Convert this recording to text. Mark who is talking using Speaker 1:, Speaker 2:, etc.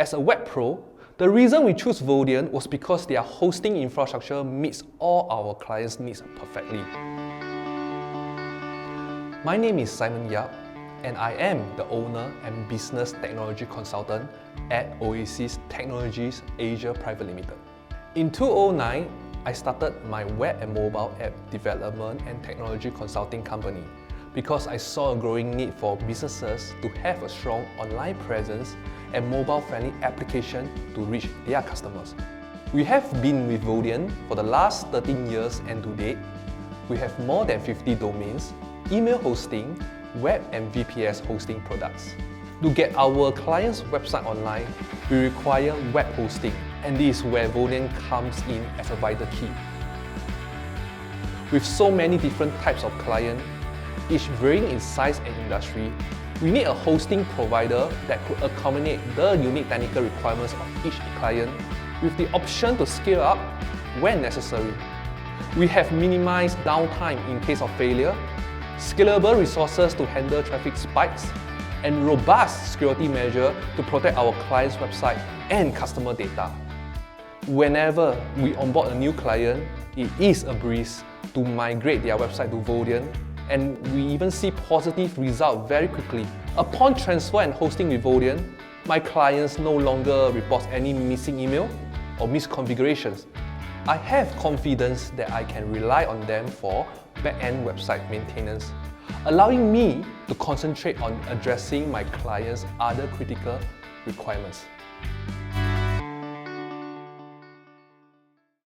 Speaker 1: As a web pro, the reason we choose Vodien was because their hosting infrastructure meets all our clients' needs perfectly. My name is Simon Yap, and I am the owner and business technology consultant at Oasis Technologies Asia Private Limited. In 2009, I started my web and mobile app development and technology consulting company because I saw a growing need for businesses to have a strong online presence and mobile-friendly application to reach their customers. We have been with Vodien for the last 13 years, and to date, we have more than 50 domains, email hosting, web and VPS hosting products. To get our clients' website online, we require web hosting, and this is where Vodien comes in as a vital key. With so many different types of clients, each varying in size and industry, we need a hosting provider that could accommodate the unique technical requirements of each client with the option to scale up when necessary. We have minimized downtime in case of failure, scalable resources to handle traffic spikes, and robust security measures to protect our clients' website and customer data. Whenever we onboard a new client, it is a breeze to migrate their website to Vodien, and we even see positive results very quickly. Upon transfer and hosting with Vodien, my clients no longer report any missing email or misconfigurations. I have confidence that I can rely on them for back-end website maintenance, allowing me to concentrate on addressing my clients' other critical requirements.